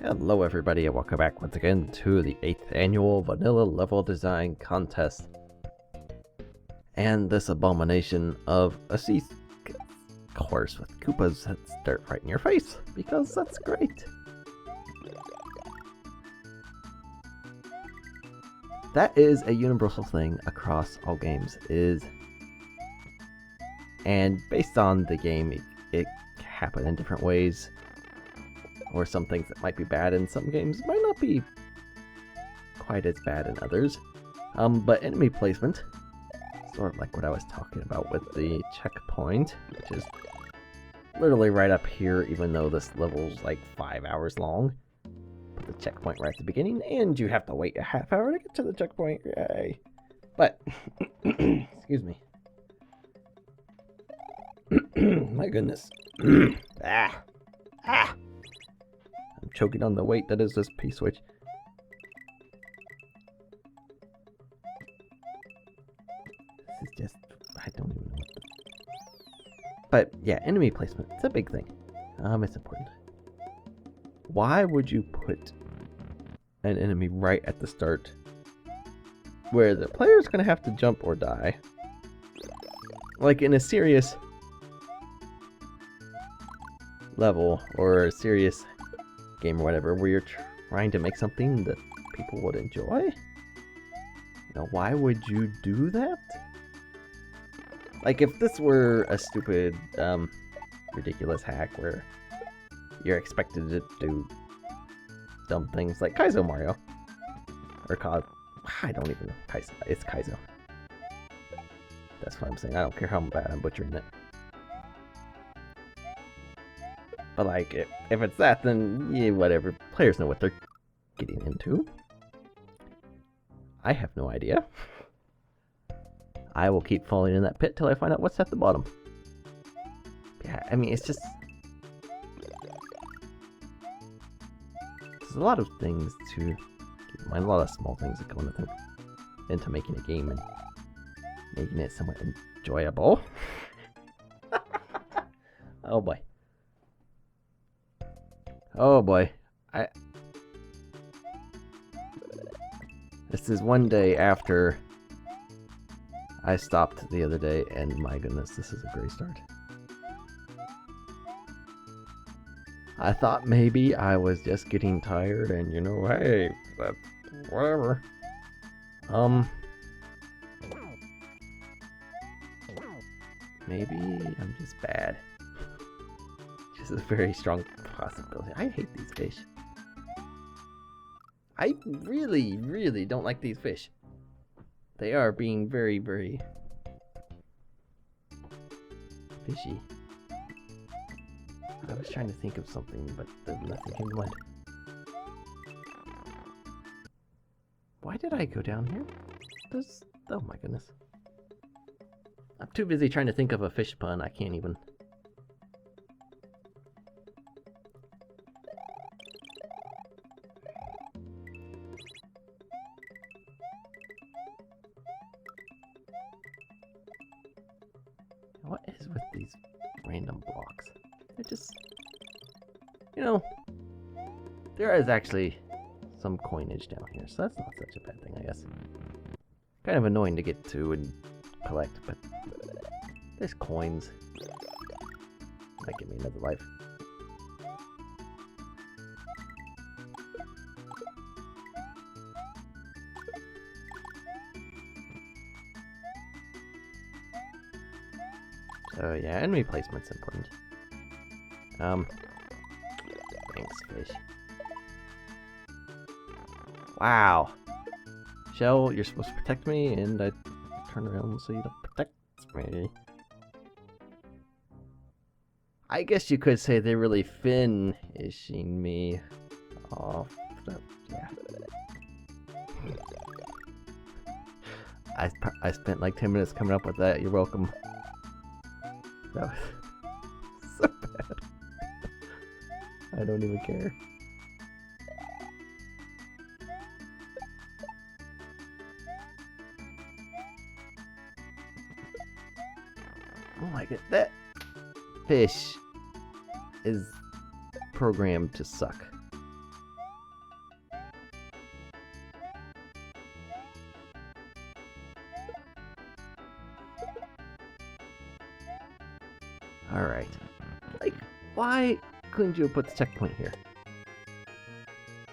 Hello everybody and welcome back once again to the 8th annual Vanilla Level Design Contest. And this abomination of a sea course with Koopas that start right in your face, because that's great. That is a universal thing across all games, and based on the game, it can happen in different ways. Or some things that might be bad in some games might not be quite as bad in others. But enemy placement, sort of like what I was talking about with the checkpoint, which is literally right up here, even though this level's like 5 hours long. Put the checkpoint right at the beginning, and you have to wait a half hour to get to the checkpoint. Yay! But, excuse me. My goodness. I'm choking on the weight that is this P-switch. This is just, I don't even know. But yeah, enemy placement, it's a big thing. It's important. Why would you put an enemy right at the start where the player's gonna have to jump or die? Like in a serious level or a serious game or whatever, where you're trying to make something that people would enjoy? You know, why would you do that? Like, if this were a stupid, ridiculous hack where you're expected to do dumb things like Kaizo Mario. Or I don't even know. Kaizo. It's Kaizo. That's what I'm saying. I don't care how bad I'm butchering it. But like, if it's that, then yeah, whatever. Players know what they're getting into. I have no idea. I will keep falling in that pit till I find out what's at the bottom. Yeah, I mean, it's just... There's a lot of things to keep in mind. A lot of small things that go into making a game and making it somewhat enjoyable. Oh boy. Oh boy, this is one day after I stopped the other day, and my goodness, this is a great start. I thought maybe I was just getting tired, and you know, hey, that's whatever. Maybe I'm just bad. This is a very strong possibility. I hate these fish. I really, really don't like these fish. They are being very, very fishy. I was trying to think of something, but nothing came to mind. Why did I go down here? Oh my goodness. I'm too busy trying to think of a fish pun. I can't even. What is with these random blocks? They're just... You know, there is actually some coinage down here, so that's not such a bad thing, I guess. Kind of annoying to get to and collect, but there's coins. Might give me another life. So yeah, enemy placement's important. Thanks, fish. Wow. Shell, you're supposed to protect me, and I turn around so you don't protect me. I guess you could say they're really finishing me off. Yeah. I spent like 10 minutes coming up with that. You're welcome. That was so bad. I don't even care. Oh my god, that fish is programmed to suck. Alright. Like, why couldn't you have put the checkpoint here?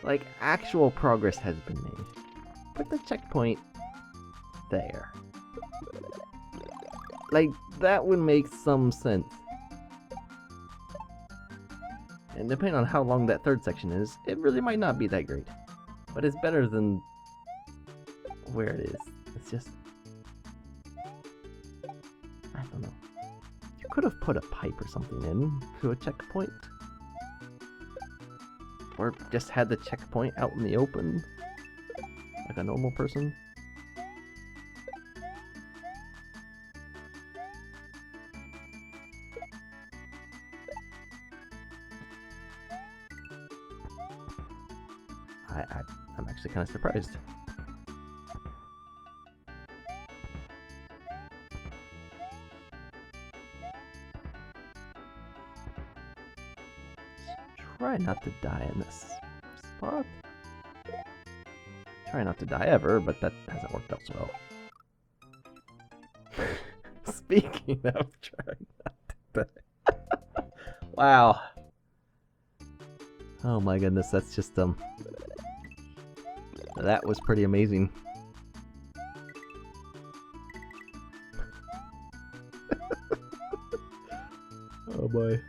Like, actual progress has been made. Put the checkpoint there. Like, that would make some sense. And depending on how long that third section is, it really might not be that great. But it's better than where it is. It's just... I don't know. You could have put a pipe or something in to a checkpoint. Or just had the checkpoint out in the open. Like a normal person. I'm actually kind of surprised. Try not to die in this spot. Try not to die ever, but that hasn't worked out so well. Speaking of trying not to die. Wow. Oh my goodness, that's just that was pretty amazing. Oh boy.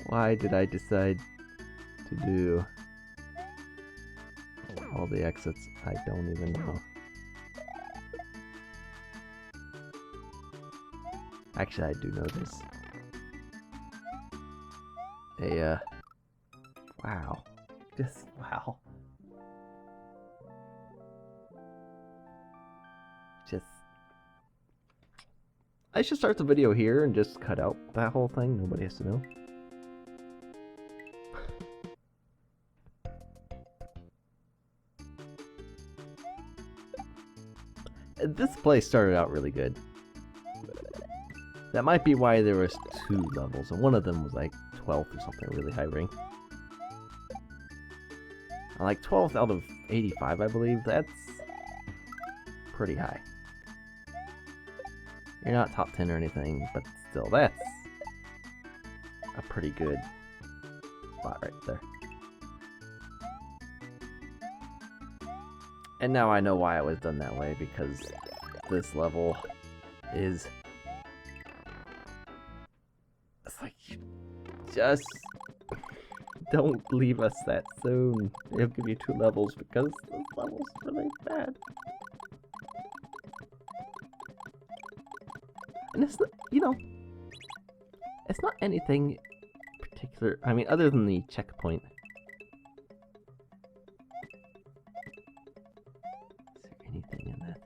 Why did I decide to do all the exits? I don't even know. Actually, I do know this. Wow. Just, wow. Just... I should start the video here and just cut out that whole thing. Nobody has to know. This place started out really good. That might be why there was 2 levels, and one of them was like 12th or something, really high rank. Like 12th out of 85, I believe. That's pretty high. You're not top 10 or anything, but still, that's a pretty good spot right there. And now I know why it was done that way, because this level is... It's like, just don't leave us that soon. It'll give you 2 levels, because this level's really bad. And it's, you know, it's not anything particular, I mean, other than the checkpoint. Is there anything in that?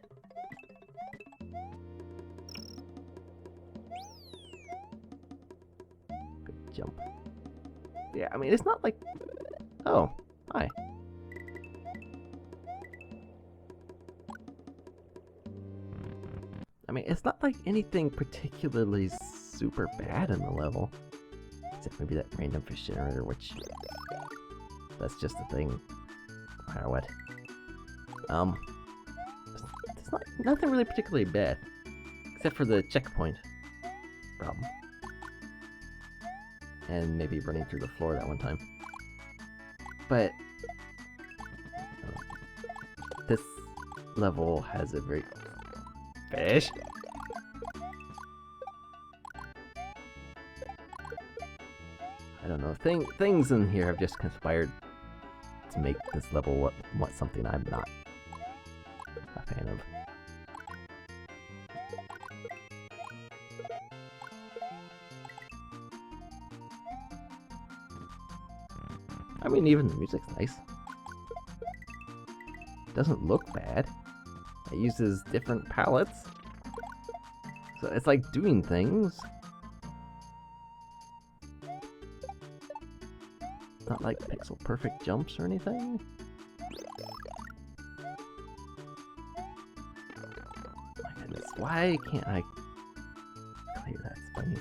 Good jump. Yeah, I mean, it's not like... Oh, hi. I mean, it's not like anything particularly super bad in the level. Except maybe that random fish generator, which... That's just a thing. No matter what. It's not, nothing really particularly bad. Except for the checkpoint problem. And maybe running through the floor that one time. But... this level has a very... Fish? I don't know. Things in here have just conspired to make this level what something I'm not a fan of. I mean, even the music's nice. Doesn't look bad. It uses different palettes. So it's like doing things. Not like pixel perfect jumps or anything. My goodness, why can't I clear that spiny?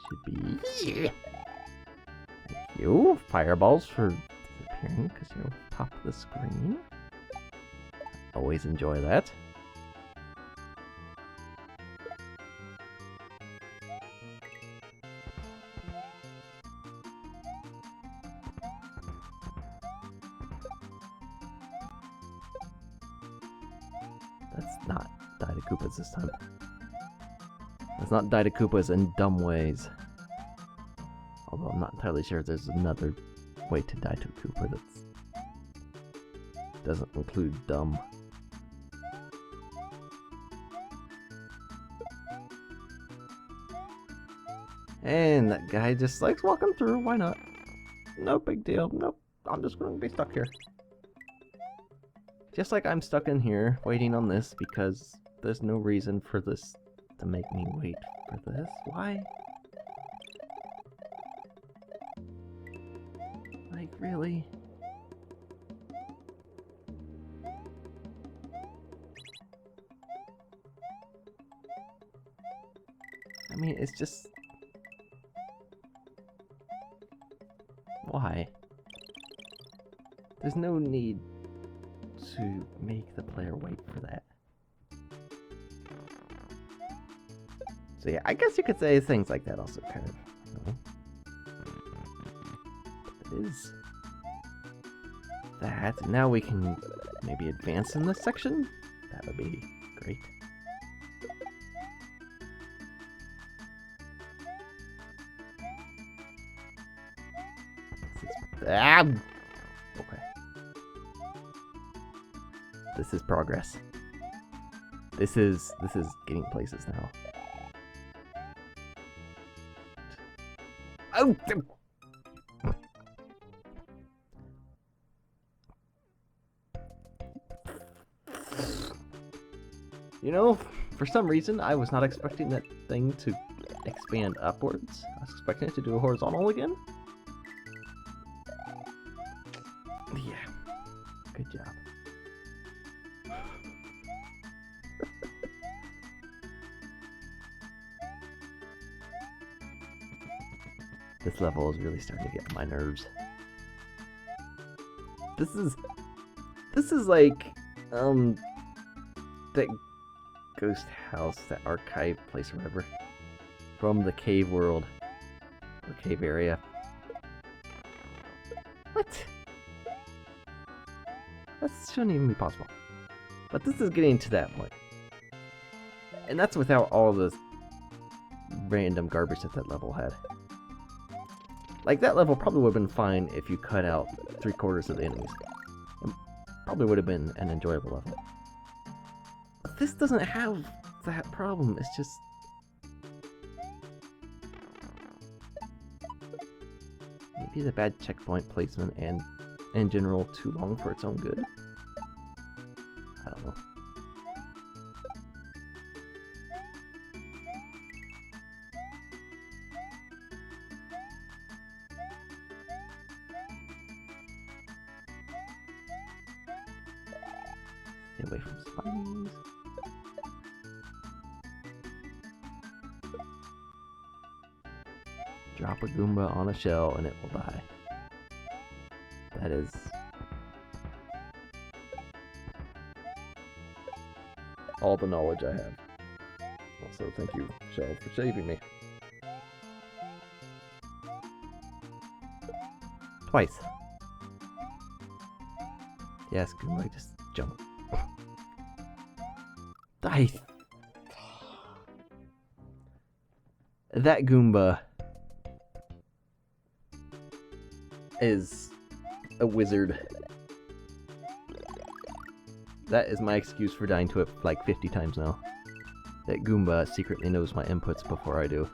should be here. Thank you. Fireballs for disappearing because you're on top of the screen. Always enjoy that. That's not die to Koopas this time. Let's not die to Koopas in dumb ways. Although I'm not entirely sure there's another way to die to a Koopa that doesn't include dumb. And that guy just likes walking through, why not? No big deal, nope, I'm just gonna be stuck here. Just like I'm stuck in here, waiting on this, because there's no reason for this to make me wait for this. Why? Like, really? I mean, it's just... Why? There's no need to make the player wait for that. So yeah, I guess you could say things like that also kind of, you know. It is that. Now we can maybe advance in this section. That would be great. Okay. This is progress. This is getting places now. Oh! You know, for some reason, I was not expecting that thing to expand upwards. I was expecting it to do a horizontal again. Yeah, good job. This level is really starting to get on my nerves. This is like, that ghost house, that archive place or whatever, from the cave world, or cave area. What? That shouldn't even be possible. But this is getting to that point. And that's without all the random garbage that that level had. Like, that level probably would have been fine if you cut out 3/4 of the enemies. It probably would have been an enjoyable level. But this doesn't have that problem, it's just... maybe the bad checkpoint placement and, in general, too long for its own good? I don't know. Stay away from spines. Drop a Goomba on a shell and it will die. That is... all the knowledge I have. Also, thank you, Shell, for saving me. Twice. Yes, Goomba, just jump. Die. That Goomba is a wizard. That is my excuse for dying to it like 50 times now. That Goomba secretly knows my inputs before I do.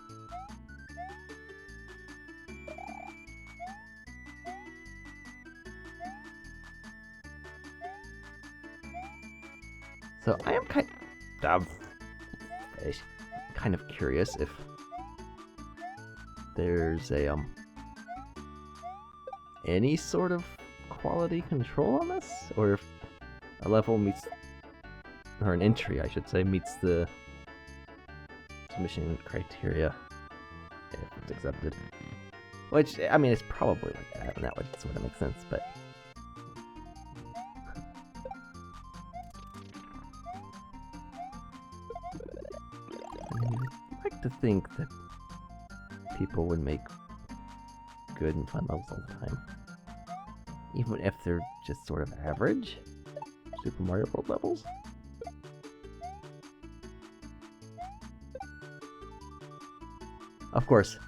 So I am kind of curious if there's a any sort of quality control on this, or if a level meets, or an entry I should say, meets the submission criteria. If Project Accepted. Which, I mean, it's probably like that, and that would sort of make sense, but... I mean, I'd like to think that people would make good and fun levels all the time. Even if they're just sort of average Super Mario World levels. Of course,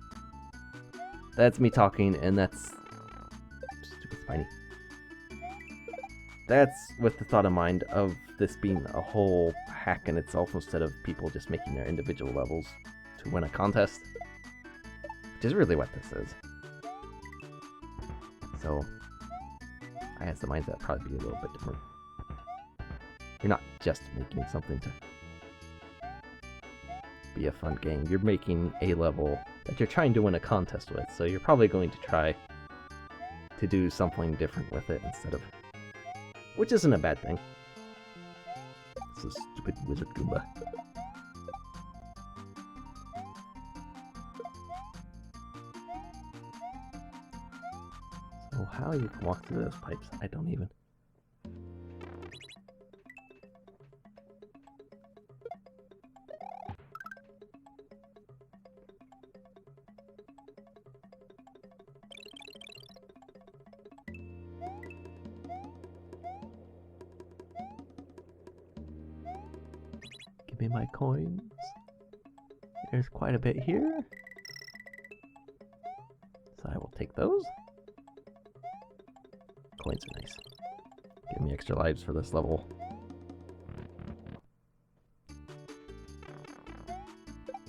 that's me talking, and that's stupid Spiny. That's with the thought in mind of this being a whole hack in itself instead of people just making their individual levels to win a contest, which is really what this is. So, I guess the mindset would probably be a little bit different. You're not just making something to be a fun game. You're making a level that you're trying to win a contest with, so you're probably going to try to do something different with it instead of... Which isn't a bad thing. This is stupid Wizard Goomba. So how you can walk through those pipes, I don't even... Give me my coins. There's quite a bit here. So I will take those. Coins are nice. Give me extra lives for this level.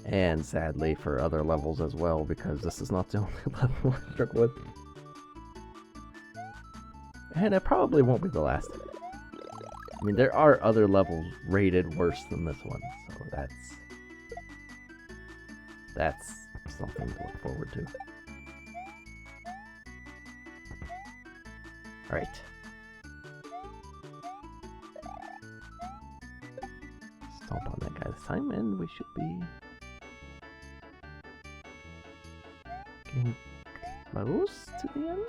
And sadly for other levels as well, because this is not the only level I struggle with. And it probably won't be the last. I mean, there are other levels rated worse than this one, so that's something to look forward to. Alright. Stomp on that guy this time, and we should be getting close to the end.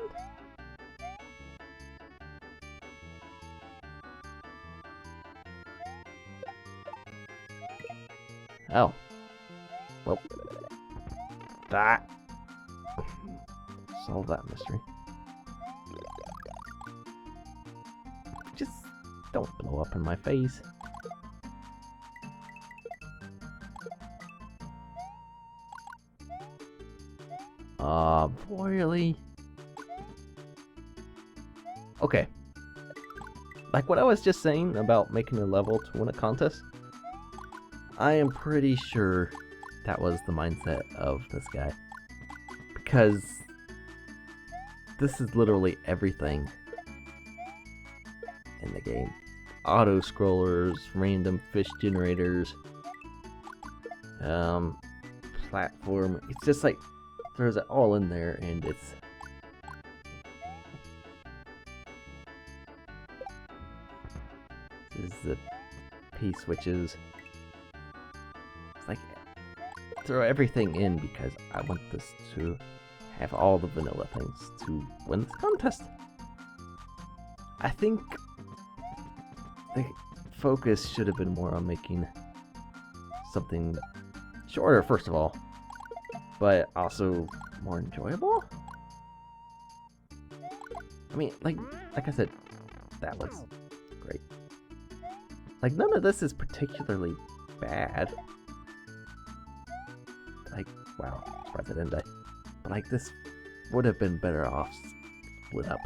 Oh. Well. That. Solve that mystery. Just don't blow up in my face. Really? Okay. Like what I was just saying about making a level to win a contest, I am pretty sure that was the mindset of this guy. Because this is literally everything in the game. Auto scrollers, random fish generators, platform. It's just like there's it all in there, and it's this is the P switches. It's like throw everything in because I want this to have all the vanilla things to win this contest. I think the focus should have been more on making something shorter, first of all, but also more enjoyable. I mean, like I said, that was great. Like, none of this is particularly bad. Like, wow, I'm surprised I didn't die. But like, this would have been better off split up.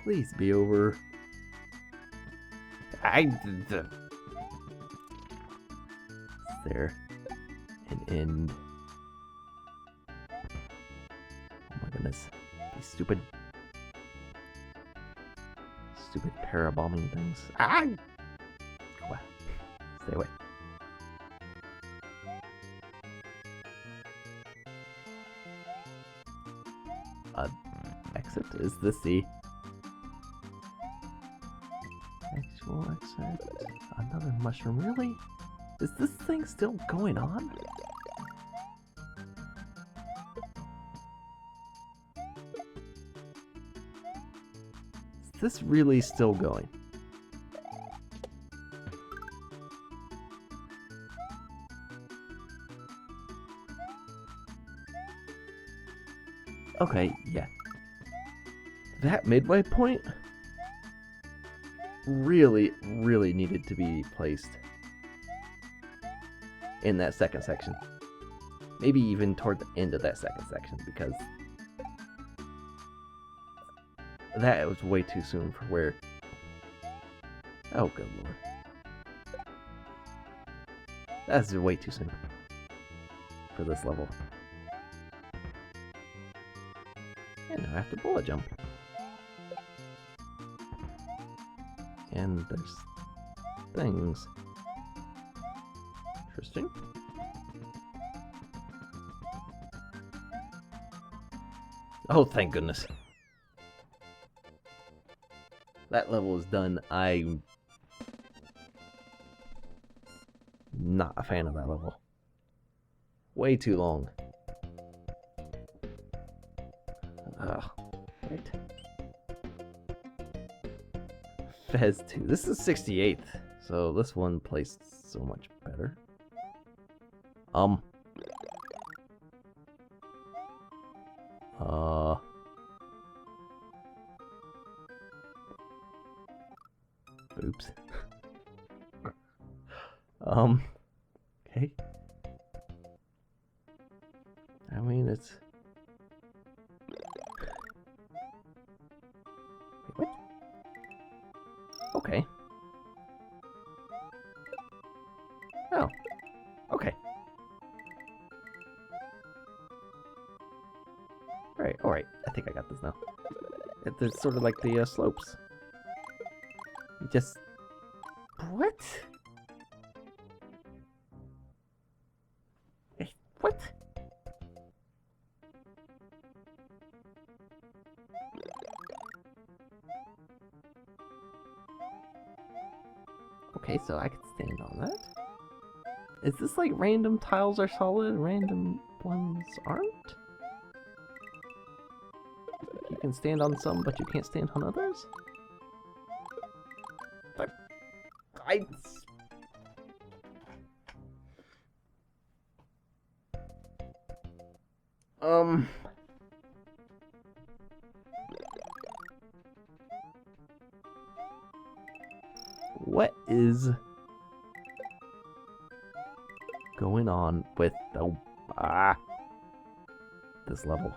Please be over. There. An end. Oh my goodness. These stupid parabombing things. Ah! Wow. Stay away. Exit? Is this the actual exit? Another mushroom, really? Is this thing still going on? Is this really still going? Okay, yeah. That midway point really needed to be placed in that second section. Maybe even toward the end of that second section, because that was way too soon for where... Oh, good lord. That's way too soon for this level. And now I have to bullet jump. And there's things. Interesting. Oh, thank goodness. That level is done. I'm not a fan of that level. Way too long. Right. Fez 2. This is 68th, so this one placed so much better. Oops. Okay. I mean, it's... Wait, what? Okay. Oh. Okay. Alright. I think I got this now. It's sort of like the slopes. You just... What? What? Okay, so I can stand on that. Is this like random tiles are solid, random ones aren't? You can stand on some, but you can't stand on others? What is going on with the this level?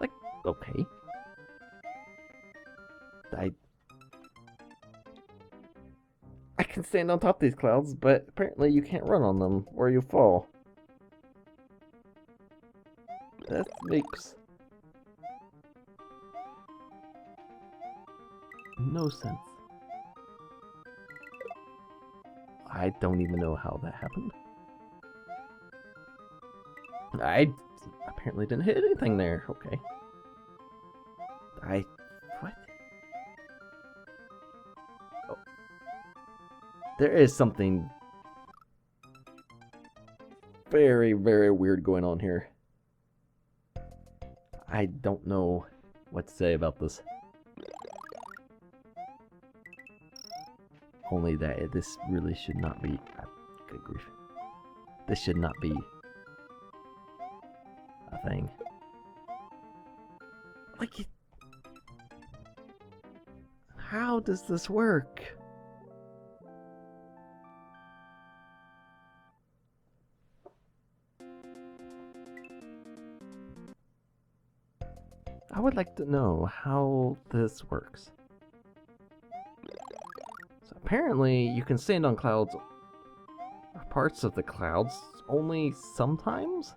Like, okay. I can stand on top of these clouds, but apparently you can't run on them or you fall. That makes no sense. I don't even know how that happened. I apparently didn't hit anything there. Okay. What? Oh. There is something very weird going on here. I don't know what to say about this. Only that this really should not be... good grief. This should not be a thing. Like, how does this work? I would like to know how this works. So apparently you can stand on clouds, or parts of the clouds, only sometimes?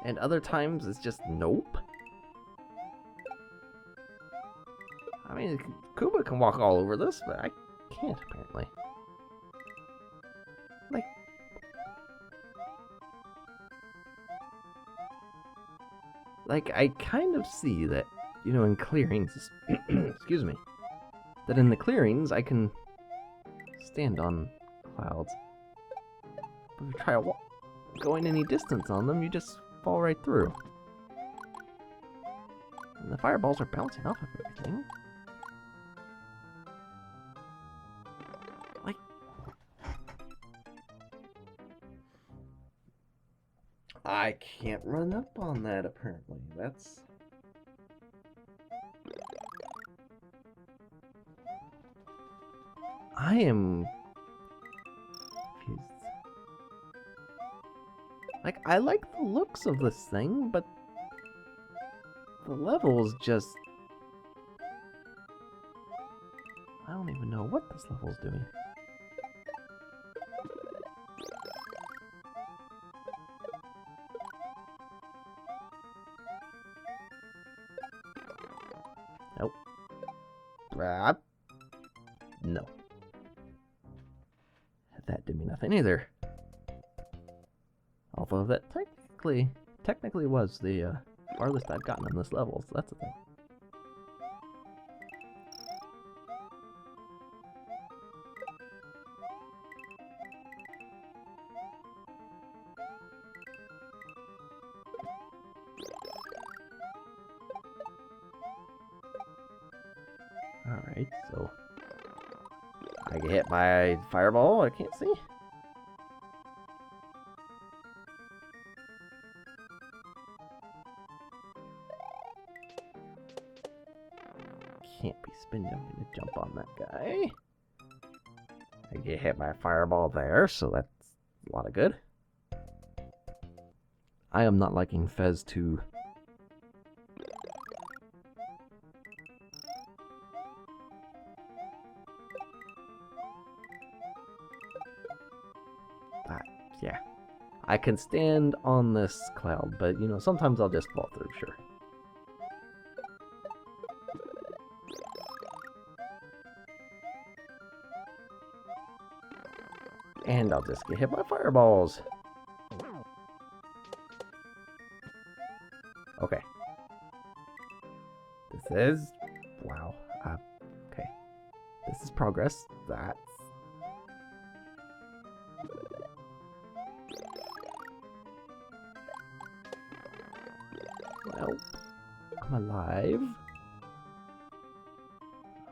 And other times it's just nope? I mean, Kuba can walk all over this, but I can't apparently. Like, I kind of see that, you know, in clearings, excuse me, that in the clearings I can stand on clouds. But if you try going any distance on them, you just fall right through. And the fireballs are bouncing off of everything. Like, I can't run up on that apparently. That's... I am confused. Like, I like the looks of this thing, but the levels just... I don't even know what this level's doing. Nope. No. That did me nothing either. Although that technically was the farthest I've gotten in this level, so that's the thing. Alright, so I get hit by a fireball, I can't see. Can't be spin jumping to jump on that guy. I get hit by a fireball there, so that's a lot of good. I am not liking Fez 2. Yeah. I can stand on this cloud, but, you know, sometimes I'll just fall through, sure. And I'll just get hit by fireballs. Okay. This is... wow. Okay. This is progress. That's... well, I'm alive.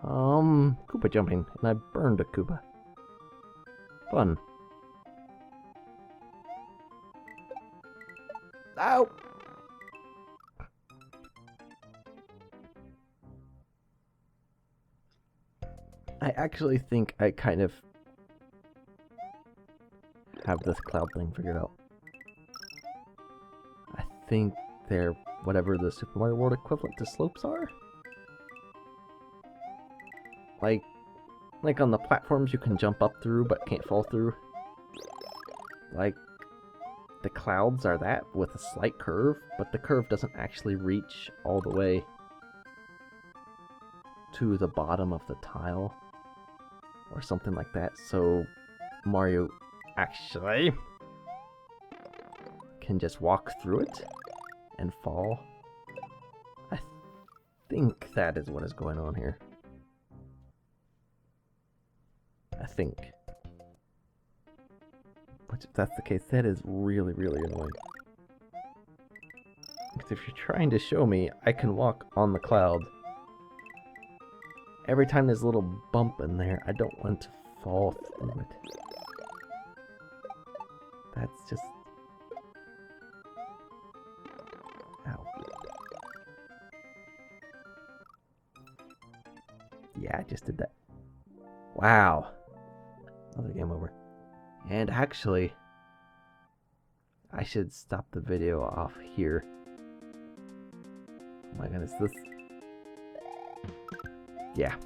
Koopa jumping, and I burned a Koopa. Fun. Ow! I actually think I kind of have this cloud thing figured out. I think they're whatever the Super Mario World equivalent to slopes are. Like on the platforms you can jump up through but can't fall through. Like, the clouds are that with a slight curve, but the curve doesn't actually reach all the way to the bottom of the tile or something like that, so Mario actually can just walk through it and fall. I think that is what is going on here. I think. Which, if that's the case, that is really, really annoying. Because if you're trying to show me I can walk on the cloud, every time there's a little bump in there, I don't want to fall through it. That's just... ow. Yeah, I just did that. Wow. Another game over. And actually, I should stop the video off here. Oh my goodness, this... yeah.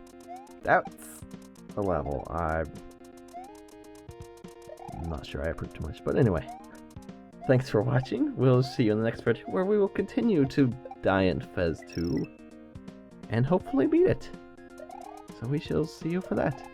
That's a level. I'm not sure I approved too much, but anyway. Thanks for watching. We'll see you in the next video, where we will continue to die in Fez 2 and hopefully beat it. So we shall see you for that.